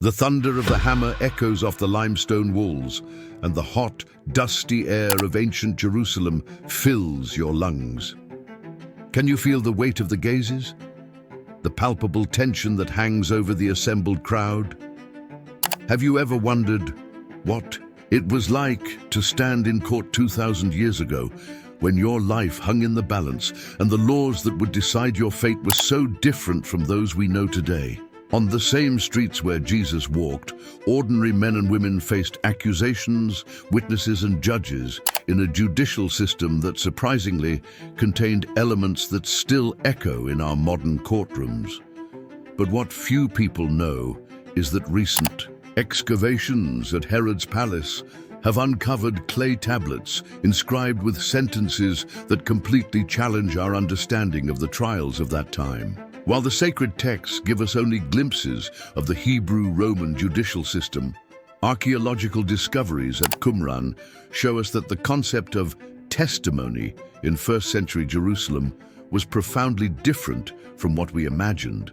The thunder of the hammer echoes off the limestone walls, and the hot, dusty air of ancient Jerusalem fills your lungs. Can you feel the weight of the gazes? The palpable tension that hangs over the assembled crowd? Have you ever wondered what it was like to stand in court 2,000 years ago, when your life hung in the balance and the laws that would decide your fate were so different from those we know today? On the same streets where Jesus walked, ordinary men and women faced accusations, witnesses and judges in a judicial system that surprisingly contained elements that still echo in our modern courtrooms. But what few people know is that recent excavations at Herod's palace have uncovered clay tablets inscribed with sentences that completely challenge our understanding of the trials of that time. While the sacred texts give us only glimpses of the Hebrew-Roman judicial system, archaeological discoveries at Qumran show us that the concept of testimony in first-century Jerusalem was profoundly different from what we imagined.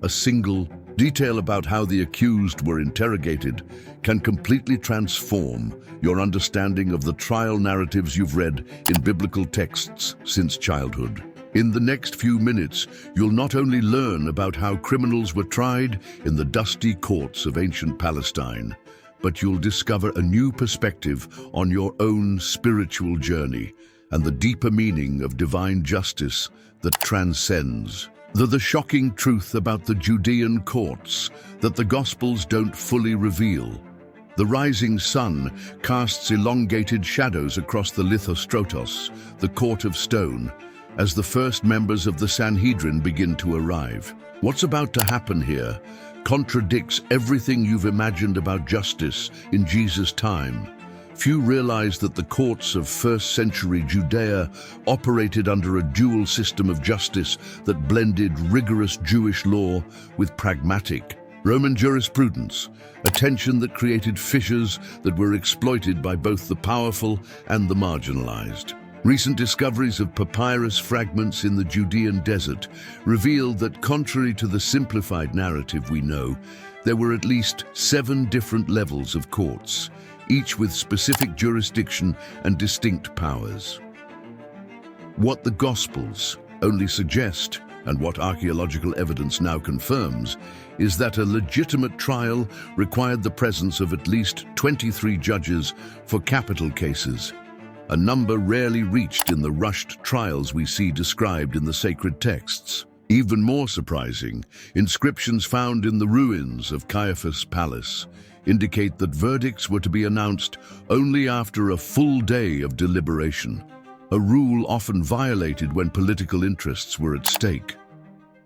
A single detail about how the accused were interrogated can completely transform your understanding of the trial narratives you've read in biblical texts since childhood. In the next few minutes, you'll not only learn about how criminals were tried in the dusty courts of ancient Palestine, but you'll discover a new perspective on your own spiritual journey and the deeper meaning of divine justice that transcends the shocking truth about the Judean courts that the Gospels don't fully reveal. The rising sun casts elongated shadows across the Lithostrotos, the court of stone, as the first members of the Sanhedrin begin to arrive. What's about to happen here contradicts everything you've imagined about justice in Jesus' time. Few realize that the courts of first-century Judea operated under a dual system of justice that blended rigorous Jewish law with pragmatic Roman jurisprudence, a tension that created fissures that were exploited by both the powerful and the marginalized. Recent discoveries of papyrus fragments in the Judean desert revealed that, contrary to the simplified narrative we know, there were at least 7 different levels of courts, each with specific jurisdiction and distinct powers. What the Gospels only suggest, and what archaeological evidence now confirms, is that a legitimate trial required the presence of at least 23 judges for capital cases, a number rarely reached in the rushed trials we see described in the sacred texts. Even more surprising, inscriptions found in the ruins of Caiaphas' palace indicate that verdicts were to be announced only after a full day of deliberation, a rule often violated when political interests were at stake.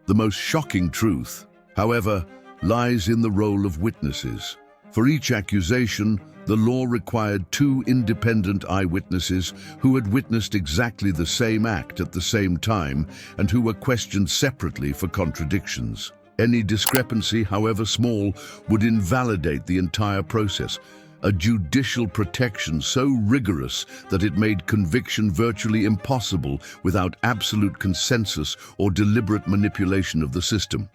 The most shocking truth, however, lies in the role of witnesses. For each accusation, the law required 2 independent eyewitnesses who had witnessed exactly the same act at the same time and who were questioned separately for contradictions. Any discrepancy, however small, would invalidate the entire process, a judicial protection so rigorous that it made conviction virtually impossible without absolute consensus or deliberate manipulation of the system.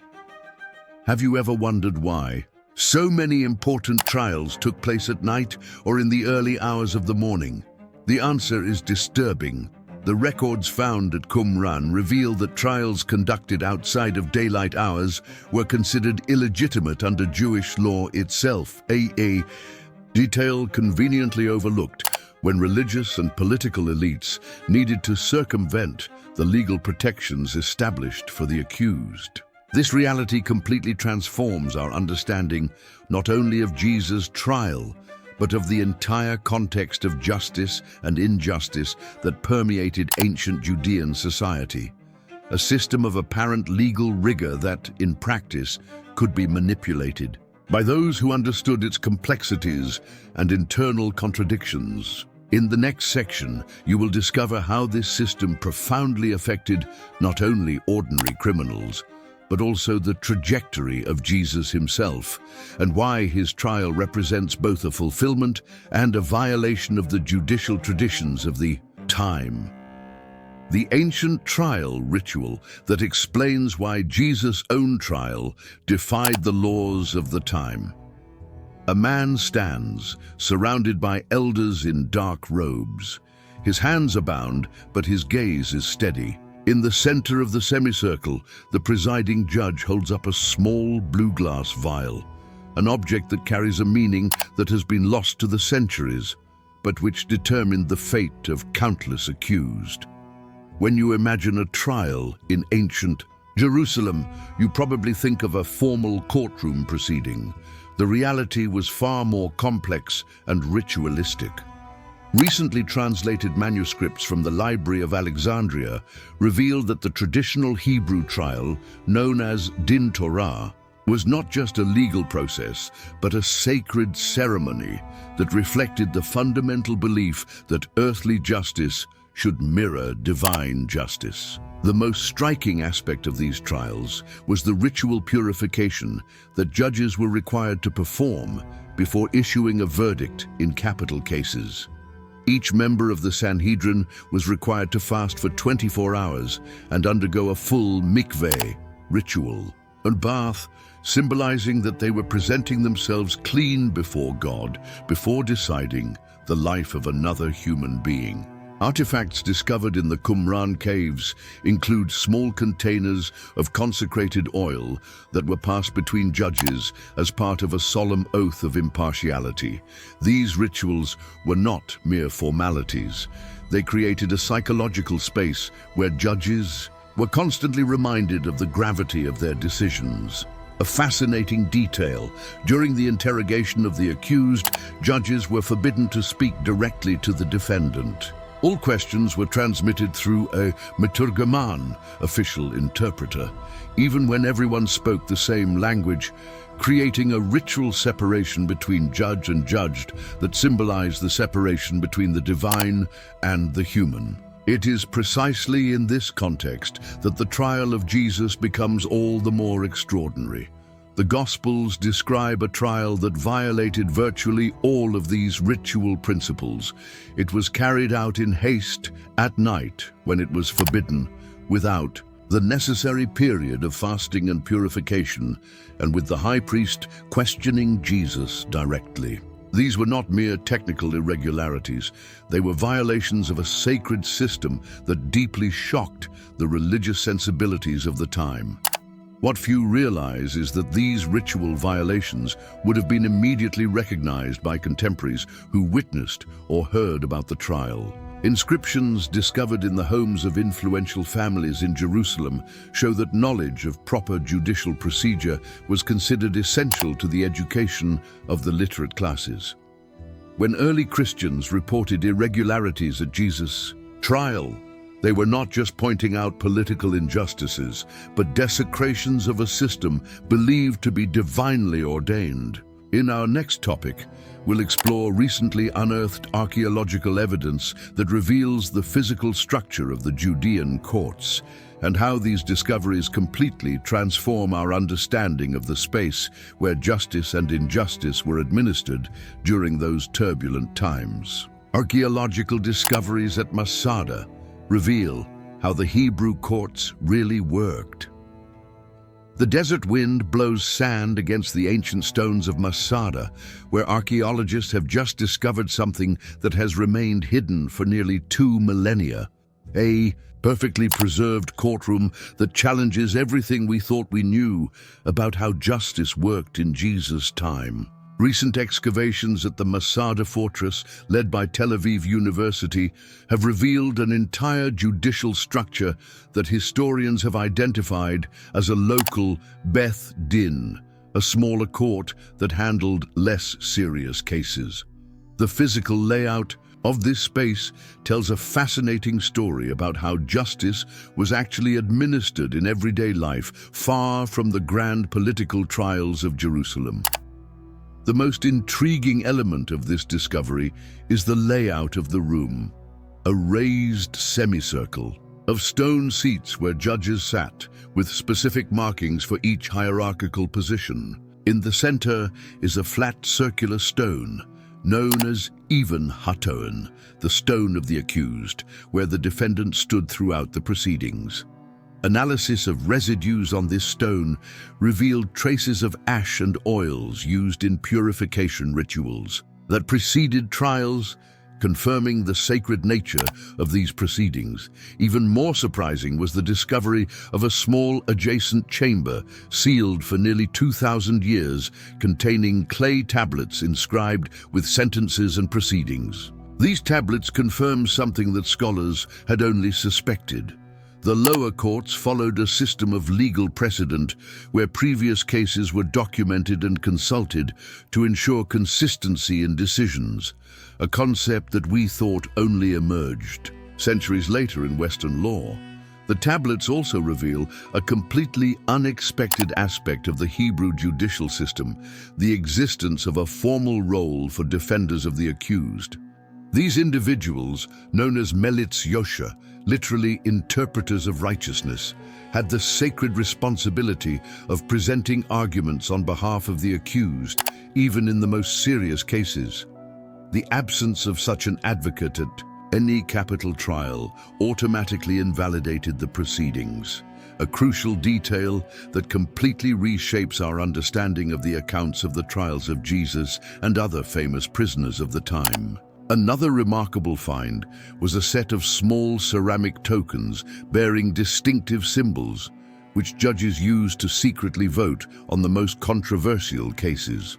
Have you ever wondered why so many important trials took place at night or in the early hours of the morning? The answer is disturbing. The records found at Qumran reveal that trials conducted outside of daylight hours were considered illegitimate under Jewish law itself, a detail conveniently overlooked when religious and political elites needed to circumvent the legal protections established for the accused. This reality completely transforms our understanding not only of Jesus' trial, but of the entire context of justice and injustice that permeated ancient Judean society. A system of apparent legal rigor that, in practice, could be manipulated by those who understood its complexities and internal contradictions. In the next section, you will discover how this system profoundly affected not only ordinary criminals, but also the trajectory of Jesus himself, and why his trial represents both a fulfillment and a violation of the judicial traditions of the time. The ancient trial ritual that explains why Jesus' own trial defied the laws of the time. A man stands, surrounded by elders in dark robes. His hands are bound, but his gaze is steady. In the center of the semicircle, the presiding judge holds up a small blue glass vial, an object that carries a meaning that has been lost to the centuries, but which determined the fate of countless accused. When you imagine a trial in ancient Jerusalem, you probably think of a formal courtroom proceeding. The reality was far more complex and ritualistic. Recently translated manuscripts from the Library of Alexandria revealed that the traditional Hebrew trial, known as Din Torah, was not just a legal process, but a sacred ceremony that reflected the fundamental belief that earthly justice should mirror divine justice. The most striking aspect of these trials was the ritual purification that judges were required to perform before issuing a verdict in capital cases. Each member of the Sanhedrin was required to fast for 24 hours and undergo a full mikveh ritual and bath, symbolizing that they were presenting themselves clean before God before deciding the life of another human being. Artifacts discovered in the Qumran caves include small containers of consecrated oil that were passed between judges as part of a solemn oath of impartiality. These rituals were not mere formalities. They created a psychological space where judges were constantly reminded of the gravity of their decisions. A fascinating detail: during the interrogation of the accused, judges were forbidden to speak directly to the defendant. All questions were transmitted through a meturgaman, official interpreter, even when everyone spoke the same language, creating a ritual separation between judge and judged that symbolized the separation between the divine and the human. It is precisely in this context that the trial of Jesus becomes all the more extraordinary. The Gospels describe a trial that violated virtually all of these ritual principles. It was carried out in haste at night when it was forbidden, without the necessary period of fasting and purification, and with the high priest questioning Jesus directly. These were not mere technical irregularities. They were violations of a sacred system that deeply shocked the religious sensibilities of the time. What few realize is that these ritual violations would have been immediately recognized by contemporaries who witnessed or heard about the trial. Inscriptions discovered in the homes of influential families in Jerusalem show that knowledge of proper judicial procedure was considered essential to the education of the literate classes. When early Christians reported irregularities at Jesus' trial, they were not just pointing out political injustices, but desecrations of a system believed to be divinely ordained. In our next topic, we'll explore recently unearthed archaeological evidence that reveals the physical structure of the Judean courts, and how these discoveries completely transform our understanding of the space where justice and injustice were administered during those turbulent times. Archaeological discoveries at Masada reveal how the Hebrew courts really worked. The desert wind blows sand against the ancient stones of Masada, where archaeologists have just discovered something that has remained hidden for nearly 2 millennia. A perfectly preserved courtroom that challenges everything we thought we knew about how justice worked in Jesus' time. Recent excavations at the Masada fortress, led by Tel Aviv University, have revealed an entire judicial structure that historians have identified as a local Beth Din, a smaller court that handled less serious cases. The physical layout of this space tells a fascinating story about how justice was actually administered in everyday life, far from the grand political trials of Jerusalem. The most intriguing element of this discovery is the layout of the room. A raised semicircle of stone seats where judges sat, with specific markings for each hierarchical position. In the center is a flat circular stone, known as Even Hatoen, the stone of the accused, where the defendant stood throughout the proceedings. Analysis of residues on this stone revealed traces of ash and oils used in purification rituals that preceded trials, confirming the sacred nature of these proceedings. Even more surprising was the discovery of a small adjacent chamber, sealed for nearly 2,000 years, containing clay tablets inscribed with sentences and proceedings. These tablets confirm something that scholars had only suspected. The lower courts followed a system of legal precedent where previous cases were documented and consulted to ensure consistency in decisions, a concept that we thought only emerged centuries later in Western law. The tablets also reveal a completely unexpected aspect of the Hebrew judicial system, the existence of a formal role for defenders of the accused. These individuals, known as Melitz Yosha, literally interpreters of righteousness, had the sacred responsibility of presenting arguments on behalf of the accused, even in the most serious cases. The absence of such an advocate at any capital trial automatically invalidated the proceedings, a crucial detail that completely reshapes our understanding of the accounts of the trials of Jesus and other famous prisoners of the time. Another remarkable find was a set of small ceramic tokens bearing distinctive symbols, which judges used to secretly vote on the most controversial cases.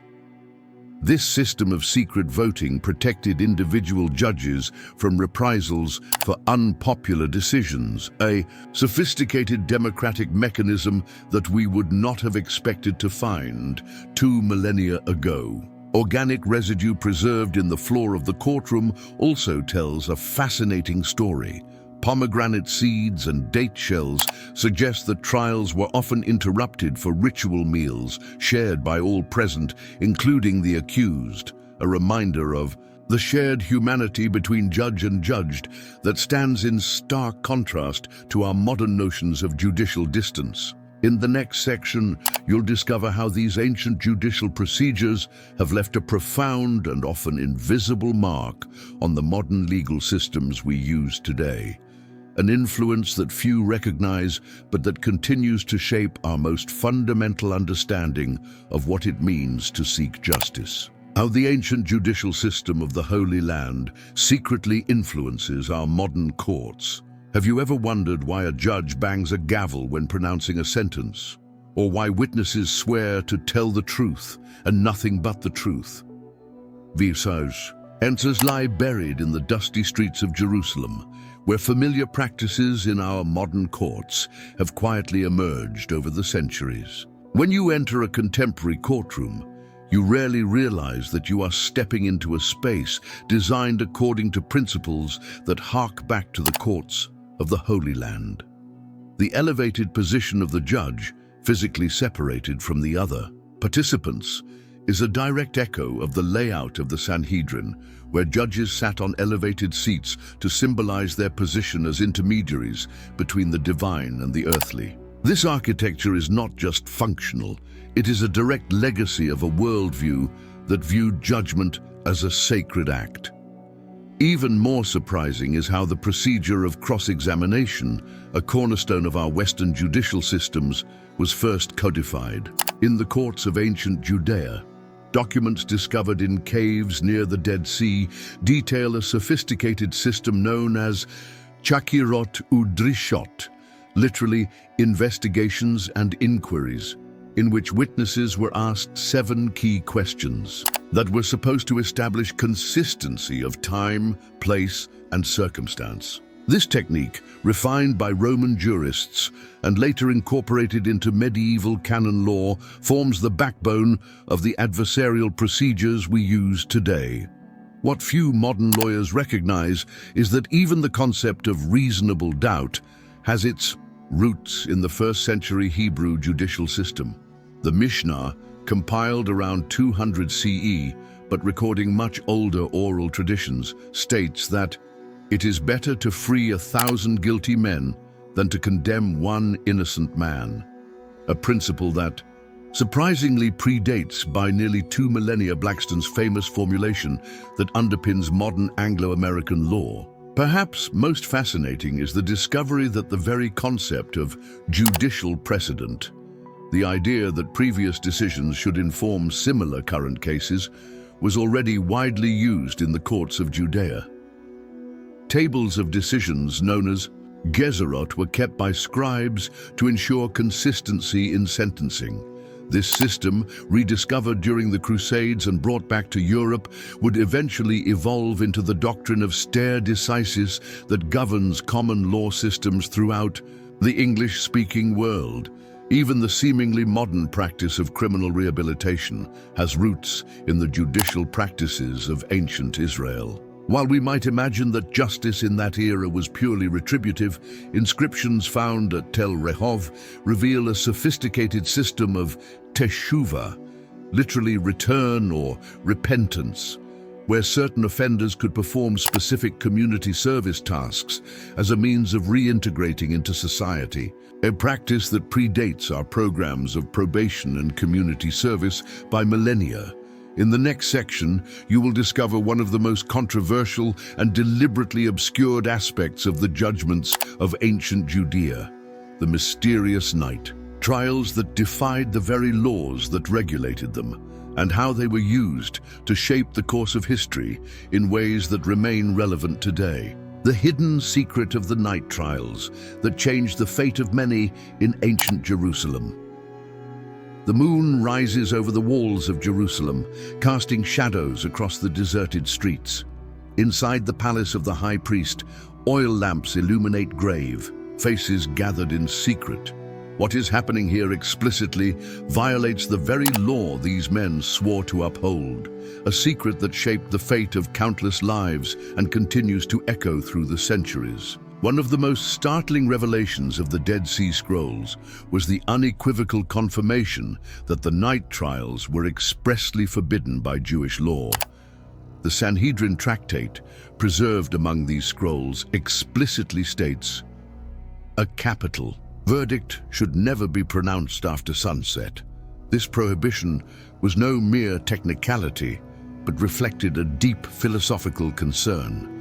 This system of secret voting protected individual judges from reprisals for unpopular decisions, a sophisticated democratic mechanism that we would not have expected to find 2 millennia ago. Organic residue preserved in the floor of the courtroom also tells a fascinating story. Pomegranate seeds and date shells suggest that trials were often interrupted for ritual meals shared by all present, including the accused, a reminder of the shared humanity between judge and judged that stands in stark contrast to our modern notions of judicial distance. In the next section, you'll discover how these ancient judicial procedures have left a profound and often invisible mark on the modern legal systems we use today. An influence that few recognize, but that continues to shape our most fundamental understanding of what it means to seek justice. How the ancient judicial system of the Holy Land secretly influences our modern courts. Have you ever wondered why a judge bangs a gavel when pronouncing a sentence? Or why witnesses swear to tell the truth and nothing but the truth? Visage. Answers lie buried in the dusty streets of Jerusalem, where familiar practices in our modern courts have quietly emerged over the centuries. When you enter a contemporary courtroom, you rarely realize that you are stepping into a space designed according to principles that hark back to the courts of the Holy Land. The elevated position of the judge, physically separated from the other participants, is a direct echo of the layout of the Sanhedrin, where judges sat on elevated seats to symbolize their position as intermediaries between the divine and the earthly. This architecture is not just functional, it is a direct legacy of a worldview that viewed judgment as a sacred act. Even more surprising is how the procedure of cross-examination, a cornerstone of our Western judicial systems, was first codified. In the courts of ancient Judea, documents discovered in caves near the Dead Sea detail a sophisticated system known as chakirot udrishot, literally investigations and inquiries, in which witnesses were asked 7 key questions that were supposed to establish consistency of time, place, and circumstance. This technique, refined by Roman jurists and later incorporated into medieval canon law, forms the backbone of the adversarial procedures we use today. What few modern lawyers recognize is that even the concept of reasonable doubt has its roots in the first-century Hebrew judicial system. The Mishnah, compiled around 200 CE, but recording much older oral traditions, states that it is better to free 1,000 guilty men than to condemn 1 innocent man, a principle that surprisingly predates by nearly 2 millennia Blackstone's famous formulation that underpins modern Anglo-American law. Perhaps most fascinating is the discovery that the very concept of judicial precedent, the idea that previous decisions should inform similar current cases, was already widely used in the courts of Judea. Tables of decisions known as Gezerot were kept by scribes to ensure consistency in sentencing. This system, rediscovered during the Crusades and brought back to Europe, would eventually evolve into the doctrine of stare decisis that governs common law systems throughout the English-speaking world. Even the seemingly modern practice of criminal rehabilitation has roots in the judicial practices of ancient Israel. While we might imagine that justice in that era was purely retributive, inscriptions found at Tel Rehov reveal a sophisticated system of teshuvah, literally return or repentance, where certain offenders could perform specific community service tasks as a means of reintegrating into society, a practice that predates our programs of probation and community service by millennia. In the next section, you will discover one of the most controversial and deliberately obscured aspects of the judgments of ancient Judea, the mysterious night, trials that defied the very laws that regulated them, and how they were used to shape the course of history in ways that remain relevant today. The hidden secret of the night trials that changed the fate of many in ancient Jerusalem. The moon rises over the walls of Jerusalem, casting shadows across the deserted streets. Inside the palace of the high priest, oil lamps illuminate grave, faces gathered in secret. What is happening here explicitly violates the very law these men swore to uphold, a secret that shaped the fate of countless lives and continues to echo through the centuries. One of the most startling revelations of the Dead Sea Scrolls was the unequivocal confirmation that the night trials were expressly forbidden by Jewish law. The Sanhedrin tractate, preserved among these scrolls, explicitly states, "A capital verdict should never be pronounced after sunset." This prohibition was no mere technicality, but reflected a deep philosophical concern.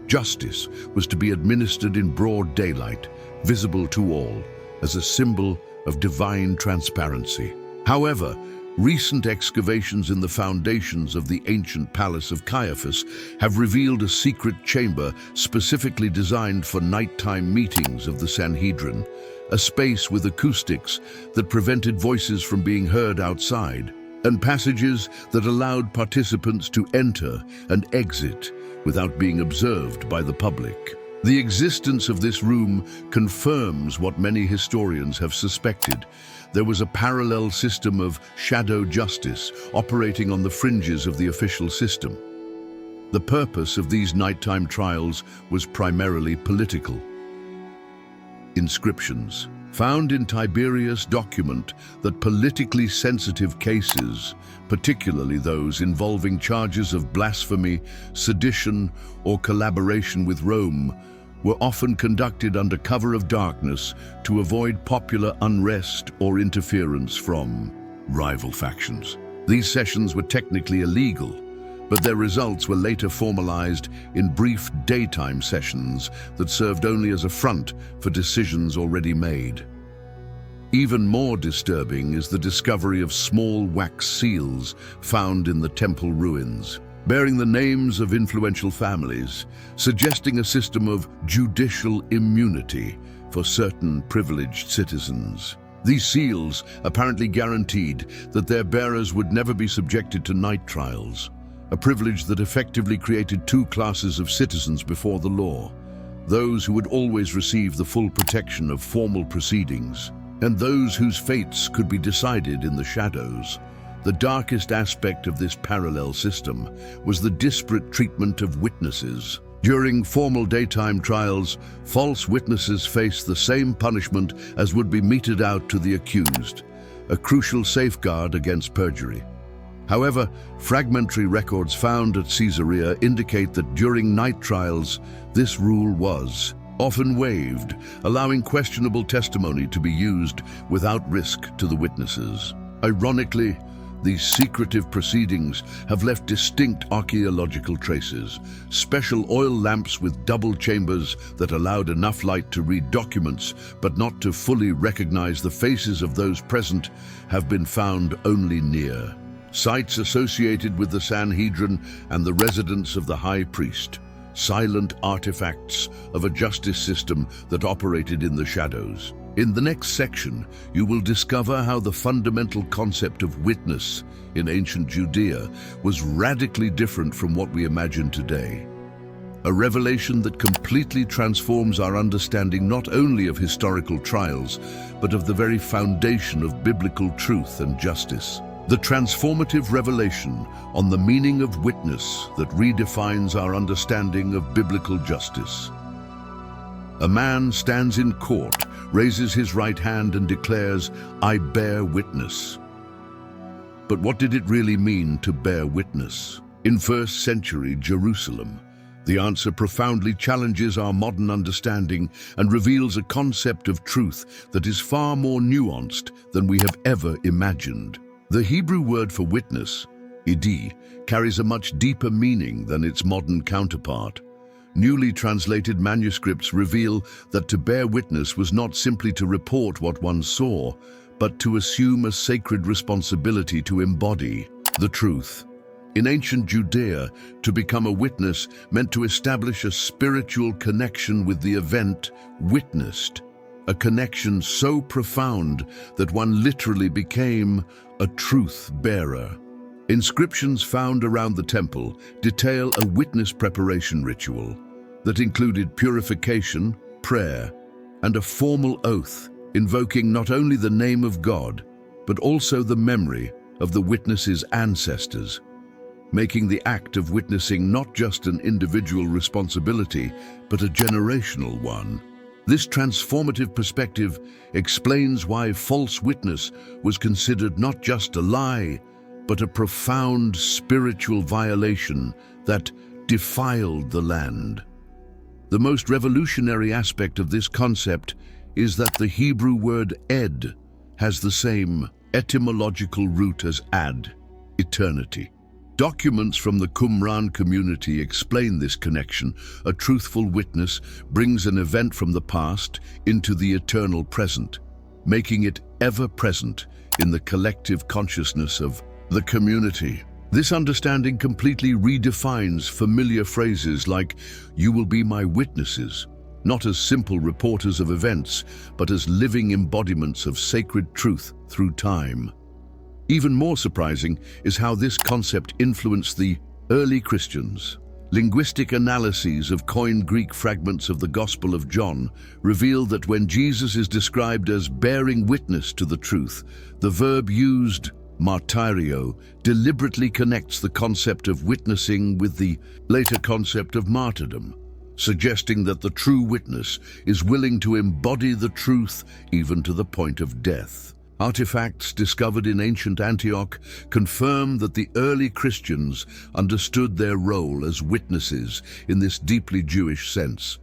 Justice was to be administered in broad daylight, visible to all, as a symbol of divine transparency. However, recent excavations in the foundations of the ancient palace of Caiaphas have revealed a secret chamber specifically designed for nighttime meetings of the Sanhedrin, a space with acoustics that prevented voices from being heard outside, and passages that allowed participants to enter and exit without being observed by the public. The existence of this room confirms what many historians have suspected. There was a parallel system of shadow justice operating on the fringes of the official system. The purpose of these nighttime trials was primarily political. Inscriptions found in Tiberius document that politically sensitive cases, particularly those involving charges of blasphemy, sedition, or collaboration with Rome, were often conducted under cover of darkness to avoid popular unrest or interference from rival factions. These sessions were technically illegal, but their results were later formalized in brief daytime sessions that served only as a front for decisions already made. Even more disturbing is the discovery of small wax seals found in the temple ruins, bearing the names of influential families, suggesting a system of judicial immunity for certain privileged citizens. These seals apparently guaranteed that their bearers would never be subjected to night trials, a privilege that effectively created two classes of citizens before the law: those who would always receive the full protection of formal proceedings, and those whose fates could be decided in the shadows. The darkest aspect of this parallel system was the disparate treatment of witnesses. During formal daytime trials, false witnesses faced the same punishment as would be meted out to the accused, a crucial safeguard against perjury. However, fragmentary records found at Caesarea indicate that during night trials, this rule was often waived, allowing questionable testimony to be used without risk to the witnesses. Ironically, These secretive proceedings have left distinct archaeological traces. Special oil lamps with double chambers that allowed enough light to read documents, but not to fully recognize the faces of those present, have been found only near. Sites associated with the Sanhedrin and the residence of the high priest. Silent artifacts of a justice system that operated in the shadows. In the next section, you will discover how the fundamental concept of witness in ancient Judea was radically different from what we imagine today. A revelation that completely transforms our understanding not only of historical trials, but of the very foundation of biblical truth and justice. The transformative revelation on the meaning of witness that redefines our understanding of biblical justice. A man stands in court, raises his right hand and declares, "I bear witness." But what did it really mean to bear witness? In first century Jerusalem, the answer profoundly challenges our modern understanding and reveals a concept of truth that is far more nuanced than we have ever imagined. The Hebrew word for witness, idi, carries a much deeper meaning than its modern counterpart. Newly translated manuscripts reveal that to bear witness was not simply to report what one saw, but to assume a sacred responsibility to embody the truth. In ancient Judea, to become a witness meant to establish a spiritual connection with the event witnessed, a connection so profound that one literally became a truth bearer. Inscriptions found around the temple detail a witness preparation ritual that included purification, prayer, and a formal oath invoking not only the name of God, but also the memory of the witness's ancestors, making the act of witnessing not just an individual responsibility, but a generational one. This transformative perspective explains why false witness was considered not just a lie, but a profound spiritual violation that defiled the land. The most revolutionary aspect of this concept is that the Hebrew word ed has the same etymological root as ad, eternity. Documents from the Qumran community explain this connection. A truthful witness brings an event from the past into the eternal present, making it ever present in the collective consciousness of the community. This understanding completely redefines familiar phrases like, "You will be my witnesses," not as simple reporters of events, but as living embodiments of sacred truth through time. Even more surprising is how this concept influenced the early Christians. Linguistic analyses of coined Greek fragments of the Gospel of John reveal that when Jesus is described as bearing witness to the truth, the verb used, martyrio, deliberately connects the concept of witnessing with the later concept of martyrdom, suggesting that the true witness is willing to embody the truth even to the point of death. Artifacts discovered in ancient Antioch confirm that the early Christians understood their role as witnesses in this deeply Jewish sense,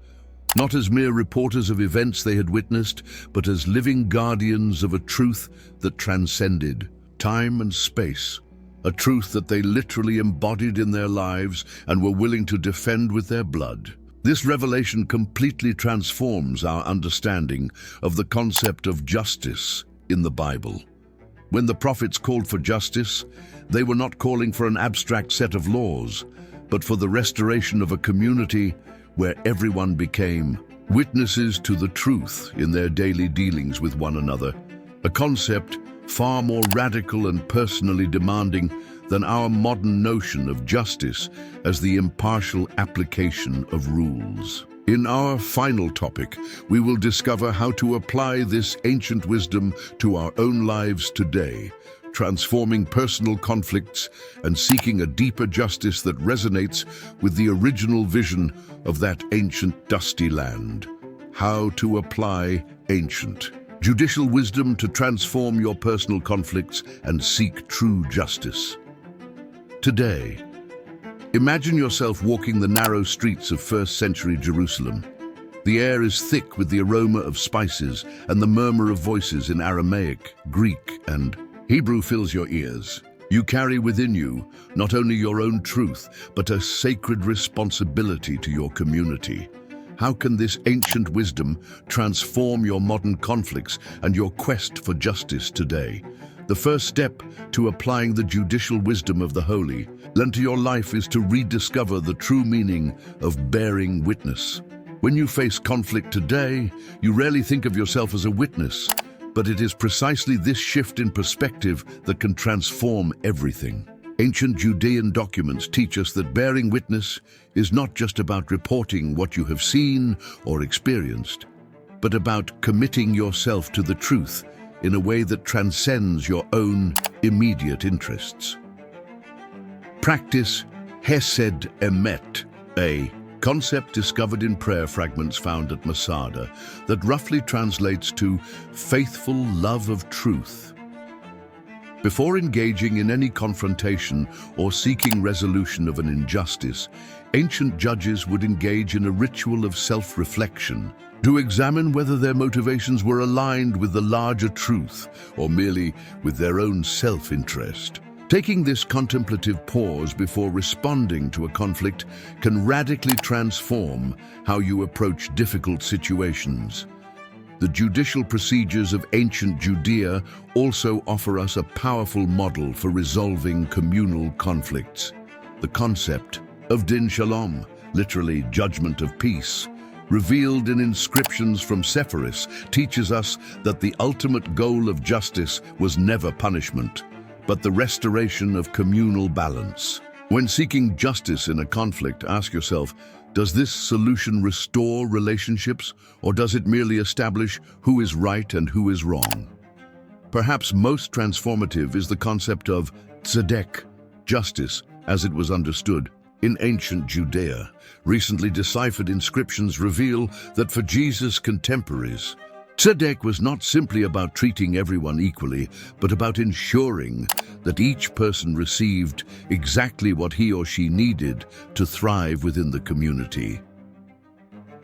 not as mere reporters of events they had witnessed, but as living guardians of a truth that transcended time and space, a truth that they literally embodied in their lives and were willing to defend with their blood. This revelation completely transforms our understanding of the concept of justice in the Bible. When the prophets called for justice, they were not calling for an abstract set of laws, but for the restoration of a community where everyone became witnesses to the truth in their daily dealings with one another, a concept far more radical and personally demanding than our modern notion of justice as the impartial application of rules. In our final topic, we will discover how to apply this ancient wisdom to our own lives today, transforming personal conflicts and seeking a deeper justice that resonates with the original vision of that ancient dusty land. How to apply ancient judicial wisdom to transform your personal conflicts and seek true justice. Today, imagine yourself walking the narrow streets of first-century Jerusalem. The air is thick with the aroma of spices, and the murmur of voices in Aramaic, Greek, and Hebrew fills your ears. You carry within you not only your own truth, but a sacred responsibility to your community. How can this ancient wisdom transform your modern conflicts and your quest for justice today? The first step to applying the judicial wisdom of the holy lent to your life is to rediscover the true meaning of bearing witness. When you face conflict today, you rarely think of yourself as a witness, but it is precisely this shift in perspective that can transform everything. Ancient Judean documents teach us that bearing witness is not just about reporting what you have seen or experienced, but about committing yourself to the truth in a way that transcends your own immediate interests. Practice Hesed Emet, a concept discovered in prayer fragments found at Masada that roughly translates to faithful love of truth. Before engaging in any confrontation or seeking resolution of an injustice, ancient judges would engage in a ritual of self-reflection to examine whether their motivations were aligned with the larger truth or merely with their own self-interest. Taking this contemplative pause before responding to a conflict can radically transform how you approach difficult situations. The judicial procedures of ancient Judea also offer us a powerful model for resolving communal conflicts. The concept of Din Shalom, literally judgment of peace, revealed in inscriptions from Sepphoris, teaches us that the ultimate goal of justice was never punishment, but the restoration of communal balance. When seeking justice in a conflict, ask yourself, does this solution restore relationships, or does it merely establish who is right and who is wrong? Perhaps most transformative is the concept of tzedek, justice, as it was understood in ancient Judea. Recently deciphered inscriptions reveal that for Jesus' contemporaries, tzedek was not simply about treating everyone equally, but about ensuring that each person received exactly what he or she needed to thrive within the community.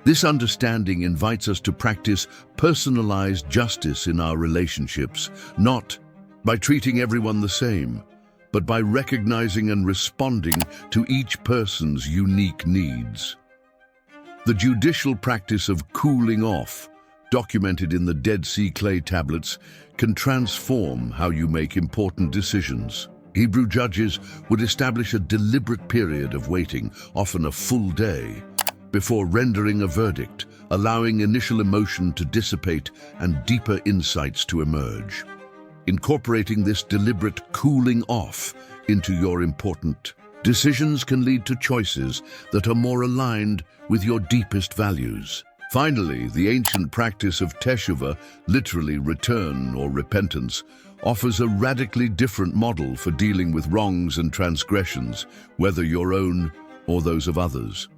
This understanding invites us to practice personalized justice in our relationships, not by treating everyone the same, but by recognizing and responding to each person's unique needs. The judicial practice of cooling off, documented in the Dead Sea clay tablets, can transform how you make important decisions. Hebrew judges would establish a deliberate period of waiting, often a full day, before rendering a verdict, allowing initial emotion to dissipate and deeper insights to emerge. Incorporating this deliberate cooling off into your important decisions can lead to choices that are more aligned with your deepest values. Finally, the ancient practice of teshuvah, literally return or repentance, offers a radically different model for dealing with wrongs and transgressions, whether your own or those of others.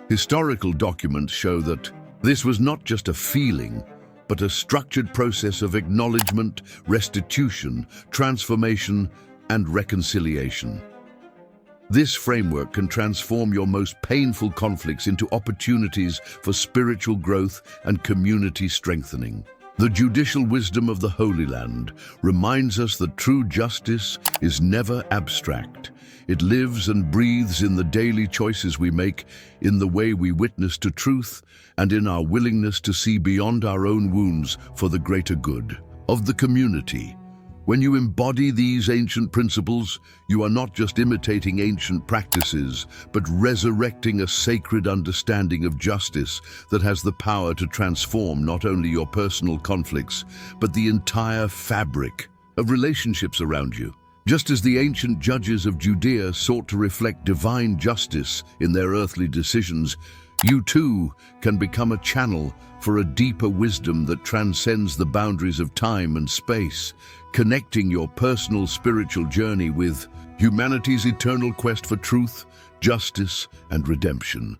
Historical documents show that this was not just a feeling, but a structured process of acknowledgement, restitution, transformation, and reconciliation. This framework can transform your most painful conflicts into opportunities for spiritual growth and community strengthening. The judicial wisdom of the Holy Land reminds us that true justice is never abstract. It lives and breathes in the daily choices we make, in the way we witness to truth, and in our willingness to see beyond our own wounds for the greater good of the community. When you embody these ancient principles, you are not just imitating ancient practices, but resurrecting a sacred understanding of justice that has the power to transform not only your personal conflicts, but the entire fabric of relationships around you. Just as the ancient judges of Judea sought to reflect divine justice in their earthly decisions, you too can become a channel for a deeper wisdom that transcends the boundaries of time and space, connecting your personal spiritual journey with humanity's eternal quest for truth, justice, and redemption.